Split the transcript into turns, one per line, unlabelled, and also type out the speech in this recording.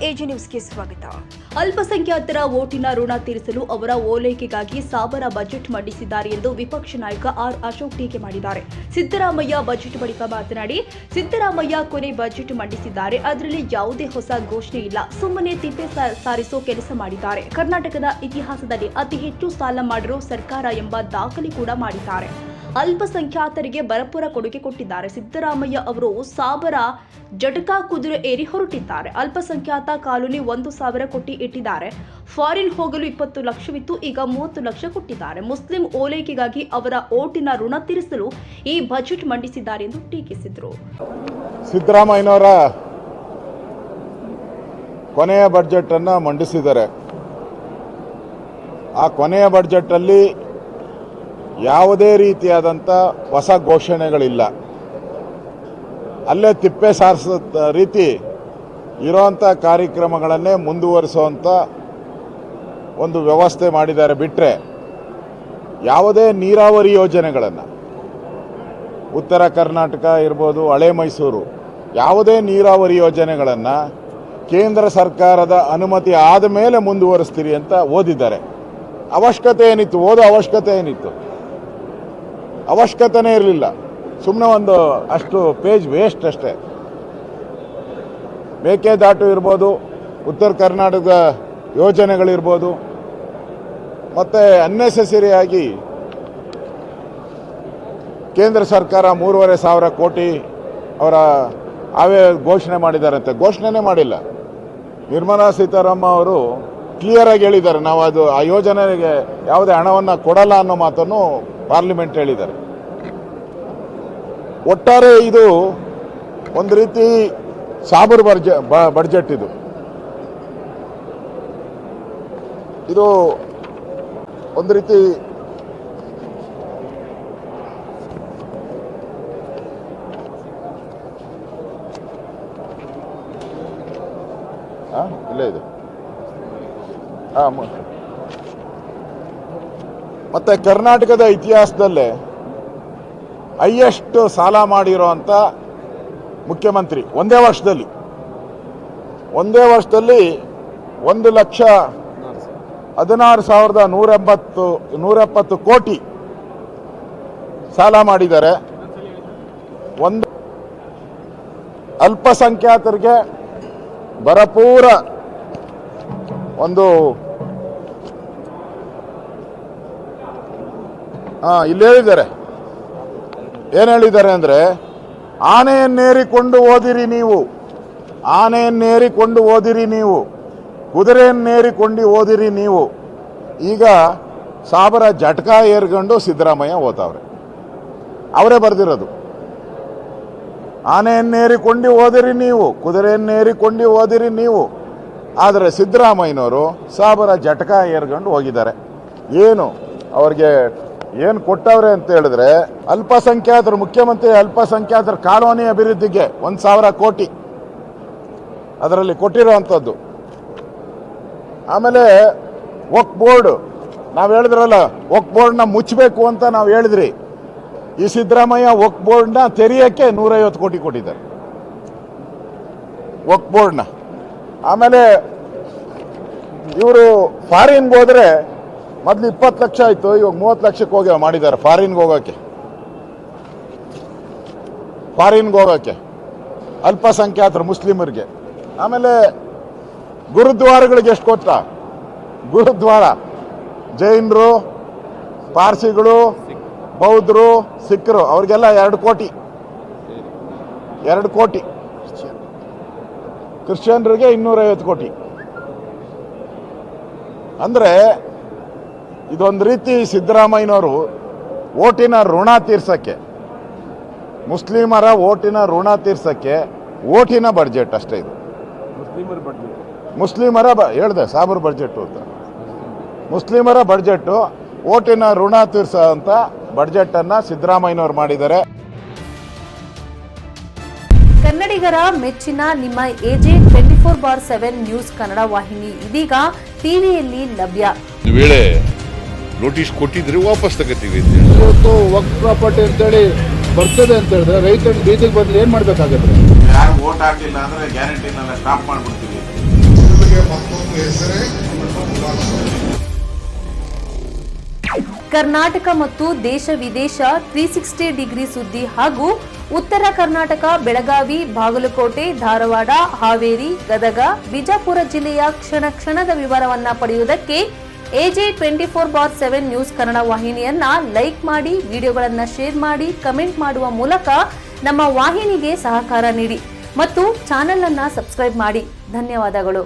AG ನ್ಯೂಸ್ಗೆ ಸ್ವಾಗತ. ಅಲ್ಪಸಂಖ್ಯಾತರ ಓಟಿನ ಋಣ ತೀರಿಸಲು ಅವರ ಓಲೈಕೆಗಾಗಿ ಸಾಬರ ಬಜೆಟ್ ಮಂಡಿಸಿದ್ದಾರೆ ಎಂದು ವಿಪಕ್ಷ ನಾಯಕ ಆರ್ ಅಶೋಕ್ ಟೀಕೆ ಮಾಡಿದ್ದಾರೆ. ಸಿದ್ದರಾಮಯ್ಯ ಬಜೆಟ್ ಬಳಿಕ ಮಾತನಾಡಿ, ಸಿದ್ದರಾಮಯ್ಯ ಕೊನೆ ಬಜೆಟ್ ಮಂಡಿಸಿದ್ದಾರೆ, ಅದರಲ್ಲಿ ಯಾವುದೇ ಹೊಸ ಘೋಷಣೆ ಇಲ್ಲ, ಸುಮ್ಮನೆ ತಿಪ್ಪೆ ಸಾರಿಸೋ ಕೆಲಸ ಮಾಡಿದ್ದಾರೆ. ಕರ್ನಾಟಕದ ಇತಿಹಾಸದಲ್ಲಿ ಅತಿ ಹೆಚ್ಚು ಸಾಲ ಮಾಡಿರೋ ಸರ್ಕಾರ ಎಂಬ ದಾಖಲೆ ಕೂಡ ಮಾಡಿದ್ದಾರೆ. ಅಲ್ಪಸಂಖ್ಯಾತರಿಗೆ ಭರಪೂರ ಕೊಡುಗೆ ಕೊಟ್ಟಿದ್ದಾರೆ. ಸಿದ್ದರಾಮಯ್ಯ ಅವರು ಸಾಬರ ಜಟಕಾ ಕುದುರೆ ಏರಿ ಹೊರಟಿದ್ದಾರೆ. ಅಲ್ಪಸಂಖ್ಯಾತ ಕಾಲೋನಿ 1,000 ಕೋಟಿ ಇಟ್ಟಿದ್ದಾರೆ. ಫಾರಿನ್ ಹೋಗಲು 20 ಲಕ್ಷವಿತ್ತು, ಈಗ 30 ಲಕ್ಷ ಕೊಟ್ಟಿದ್ದಾರೆ. ಮುಸ್ಲಿಂ ಓಲೈಕೆಗಾಗಿ ಅವರ ಓಟಿನ ಋಣ ತೀರಿಸಲು ಈ ಬಜೆಟ್ ಮಂಡಿಸಿದ್ದಾರೆ ಎಂದು ಟೀಕಿಸಿದರು.
ಸಿದ್ದರಾಮಯ್ಯನವರ ಕೊನೆಯ ಬಜೆಟ್ ಅನ್ನು ಮಂಡಿಸಿದ್ದಾರೆ. ಆ ಕೊನೆಯ ಬಜೆಟ್ ಅಲ್ಲಿ ಯಾವುದೇ ರೀತಿಯಾದಂಥ ಹೊಸ ಘೋಷಣೆಗಳಿಲ್ಲ. ಅಲ್ಲೇ ತಿಪ್ಪೆ ಸಾರಿಸೋ ರೀತಿ ಇರೋಂಥ ಕಾರ್ಯಕ್ರಮಗಳನ್ನೇ ಮುಂದುವರಿಸುವಂಥ ಒಂದು ವ್ಯವಸ್ಥೆ ಮಾಡಿದ್ದಾರೆ. ಬಿಟ್ಟರೆ ಯಾವುದೇ ನೀರಾವರಿ ಯೋಜನೆಗಳನ್ನು, ಉತ್ತರ ಕರ್ನಾಟಕ ಇರ್ಬೋದು, ಹಳೆ ಮೈಸೂರು, ಯಾವುದೇ ನೀರಾವರಿ ಯೋಜನೆಗಳನ್ನು ಕೇಂದ್ರ ಸರ್ಕಾರದ ಅನುಮತಿ ಆದ ಮೇಲೆ ಮುಂದುವರಿಸ್ತೀರಿ ಅಂತ ಓದಿದ್ದಾರೆ. ಅವಶ್ಯಕತೆ ಏನಿತ್ತು? ಓದೋ ಅವಶ್ಯಕತೆ ಏನಿತ್ತು? ಅವಶ್ಯಕತೆನೇ ಇರಲಿಲ್ಲ. ಸುಮ್ಮನೆ ಒಂದು ಅಷ್ಟು ಪೇಜ್ ವೇಸ್ಟ್ ಅಷ್ಟೇ. ಮೇಕೆದಾಟು ಇರ್ಬೋದು, ಉತ್ತರ ಕರ್ನಾಟಕದ ಯೋಜನೆಗಳಿರ್ಬೋದು, ಮತ್ತು ಅನ್ನೆಸೆಸರಿಯಾಗಿ ಕೇಂದ್ರ ಸರ್ಕಾರ 3,500 ಕೋಟಿ ಅವರ ಘೋಷಣೆ ಮಾಡಿದ್ದಾರಂತೆ. ಘೋಷಣೆನೇ ಮಾಡಿಲ್ಲ. ನಿರ್ಮಲಾ ಸೀತಾರಾಮನ್ ಅವರು ಕ್ಲಿಯರ್ ಆಗಿ ಹೇಳಿದ್ದಾರೆ, ನಾವು ಆ ಯೋಜನೆಗೆ ಯಾವುದೇ ಹಣವನ್ನು ಕೊಡಲ್ಲ ಅನ್ನೋ ಮಾತನ್ನು ಪಾರ್ಲಿಮೆಂಟ್ ಹೇಳಿದ್ದಾರೆ. ಒಟ್ಟಾರೆ ಇದು ಒಂದು ರೀತಿ ಸಾಬರ್ ಬಜೆಟ್. ಇದು ಒಂದು ರೀತಿ ಇಲ್ಲೇ ಇದೆ. ಮತ್ತೆ ಕರ್ನಾಟಕದ ಇತಿಹಾಸದಲ್ಲೇ ಹೈಯೆಸ್ಟ್ ಸಾಲ ಮಾಡಿರೋಂಥ ಮುಖ್ಯಮಂತ್ರಿ ಒಂದೇ ವರ್ಷದಲ್ಲಿ 1,16,170 ಕೋಟಿ ಸಾಲ ಮಾಡಿದ್ದಾರೆ. ಒಂದು ಅಲ್ಪಸಂಖ್ಯಾತರಿಗೆ ಭರಪೂರ ಒಂದು ಇಲ್ಲಿ ಹೇಳಿದ್ದಾರೆ. ಏನು ಹೇಳಿದ್ದಾರೆ ಅಂದರೆ, ಆನೆಯನ್ನೇರಿಕೊಂಡು ಓದಿರಿ ನೀವು, ಆನೆಯನ್ನೇರಿಕೊಂಡು ಓದಿರಿ ನೀವು, ಕುದುರೆಯನ್ನೇರಿಕೊಂಡು ಓದಿರಿ ನೀವು. ಈಗ ಸಾಬರ ಜಟಕಾ ಏರ್ಕೊಂಡು ಸಿದ್ದರಾಮಯ್ಯ ಓದ್ತಾವ್ರೆ. ಅವರೇ ಬರೆದಿರೋದು. ಆನೆಯನ್ನೇರಿಕೊಂಡು ಓದಿರಿ ನೀವು, ಕುದುರೆಯನ್ನೇರಿಕೊಂಡು ಓದಿರಿ ನೀವು. ಆದರೆ ಸಿದ್ದರಾಮಯ್ಯನವರು ಸಾಬರ ಜಟಕಾ ಏರ್ಕೊಂಡು ಹೋಗಿದ್ದಾರೆ. ಏನು ಅವ್ರಿಗೆ ಏನು ಕೊಟ್ಟವ್ರೆ ಅಂತ ಹೇಳಿದ್ರೆ, ಅಲ್ಪಸಂಖ್ಯಾತರು ಮುಖ್ಯಮಂತ್ರಿ ಅಲ್ಪಸಂಖ್ಯಾತರ ಕಾನೂನಿ ಅಭಿವೃದ್ಧಿಗೆ 1,000 ಕೋಟಿ ಅದರಲ್ಲಿ ಕೊಟ್ಟಿರೋವಂಥದ್ದು. ಆಮೇಲೆ ವಕ್ಫ್ ಬೋರ್ಡ್, ನಾವು ಹೇಳಿದ್ರಲ್ಲ, ವಕ್ಫ್ ಬೋರ್ಡ್ನ ಮುಚ್ಚಬೇಕು ಅಂತ ನಾವು ಹೇಳಿದ್ರಿ. ಈ ಸಿದ್ದರಾಮಯ್ಯ ವಕ್ಫ್ ಬೋರ್ಡ್ನ ತೆರೆಯೋಕ್ಕೆ 150 ಕೋಟಿ ಕೊಟ್ಟಿದ್ದಾರೆ, ವಕ್ಫ್ ಬೋರ್ಡ್ನ. ಆಮೇಲೆ ಇವರು ಫಾರಿನ್ಗೆ ಹೋದರೆ ಮೊದಲು 20 ಲಕ್ಷ ಆಯಿತು, ಇವಾಗ 30 ಲಕ್ಷಕ್ಕೆ ಹೋಗಿ ಮಾಡಿದ್ದಾರೆ ಫಾರಿನ್ಗೆ ಹೋಗೋಕ್ಕೆ ಅಲ್ಪಸಂಖ್ಯಾತರು ಮುಸ್ಲಿಮರಿಗೆ. ಆಮೇಲೆ ಗುರುದ್ವಾರಗಳಿಗೆ ಎಷ್ಟು ಕೊಟ್ಟ? ಗುರುದ್ವಾರ ಜೈನರು, ಪಾರ್ಸಿಗಳು, ಬೌದ್ಧರು, ಸಿಖ್ರು ಅವ್ರಿಗೆಲ್ಲ 2 ಕೋಟಿ. ಕ್ರಿಶ್ಚಿಯನ್ರಿಗೆ 250 ಕೋಟಿ. ಅಂದರೆ ಇದೊಂದು ರೀತಿ ಸಿದ್ದರಾಮಯ್ಯನವರು ಓಟಿನ ಋಣ ತೀರ್ಸಕ್ಕೆ, ಮುಸ್ಲಿಮರ ಓಟಿನ ಋಣ ತೀರ್ಸಕ್ಕೆ ಓಟಿನ ಬಡ್ಜೆಟ್ ಅಷ್ಟೇ ಇದು. ಮುಸ್ಲಿಮರ ಹೇಳಿದೆ ಸಾಬರ್ ಬಡ್ಜೆಟ್ ಅಂತ. ಮುಸ್ಲಿಮರ ಬಡ್ಜೆಟ್ಟು ಓಟಿನ ಋಣ ತೀರ್ಸೋಂಥ ಬಡ್ಜೆಟನ್ನು ಸಿದ್ದರಾಮಯ್ಯನವರು ಮಾಡಿದ್ದಾರೆ.
ಕನ್ನಡಿಗರ ಮೆಚ್ಚಿನ ನಿಮ್ಮ ಎಜೆ 24/7 ನ್ಯೂಸ್ ಕನ್ನಡ ವಾಹಿನಿ ಇದೀಗ ಟಿವಿಯಲ್ಲಿ ಲಭ್ಯ.
ವೇಳೆ ನೋಟಿಸ್ ಕೊಟ್ಟಿದ್ರೆ ವಾಪಸ್ ತಗೋತೀವಿ.
ಇವತ್ತು ವಕ್ಫ್ ಪ್ರಾಪರ್ಟಿ ಅಂತೇಳಿ ಬರ್ತದೆ ಅಂತ ಹೇಳಿದ್ರೆ ರೈತರು ಬೀದಿಗೆ ಬಂದ್ರೆ ಏನ್ ಮಾಡ್ಬೇಕಾಗತ್ತೆ?
ಯಾರು ವೋಟ್ ಹಾಕಿಲ್ಲ ಅಂದ್ರೆ ಗ್ಯಾರಂಟಿನೆಲ್ಲ ಸ್ಟಾಪ್ ಮಾಡ್ಬಿಡ್ತೀವಿ.
ದೇಶಕ್ಕೆ ಮತ್ತೊಂದು ಹೆಸರೇ ಕುಮಾರಸ್ವಾಮಿ.
ಕರ್ನಾಟಕ ಮತ್ತು ದೇಶ ವಿದೇಶ 360 ಡಿಗ್ರಿ ಸುದ್ದಿ ಹಾಗೂ ಉತ್ತರ ಕರ್ನಾಟಕ ಬೆಳಗಾವಿ, ಬಾಗಲಕೋಟೆ, ಧಾರವಾಡ, ಹಾವೇರಿ, ಗದಗ, ಬಿಜಾಪುರ ಜಿಲ್ಲೆಯ ಕ್ಷಣ ಕ್ಷಣದ ವಿವರವನ್ನ ಪಡೆಯುವುದಕ್ಕೆ AJ 24/7 ನ್ಯೂಸ್ ಕನ್ನಡ ವಾಹಿನಿಯನ್ನ ಲೈಕ್ ಮಾಡಿ, ವಿಡಿಯೋಗಳನ್ನ ಶೇರ್ ಮಾಡಿ, ಕಮೆಂಟ್ ಮಾಡುವ ಮೂಲಕ ನಮ್ಮ ವಾಹಿನಿಗೆ ಸಹಕಾರ ನೀಡಿ ಮತ್ತು ಚಾನೆಲ್ ಅನ್ನ ಸಬ್ಸ್ಕ್ರೈಬ್ ಮಾಡಿ. ಧನ್ಯವಾದಗಳು.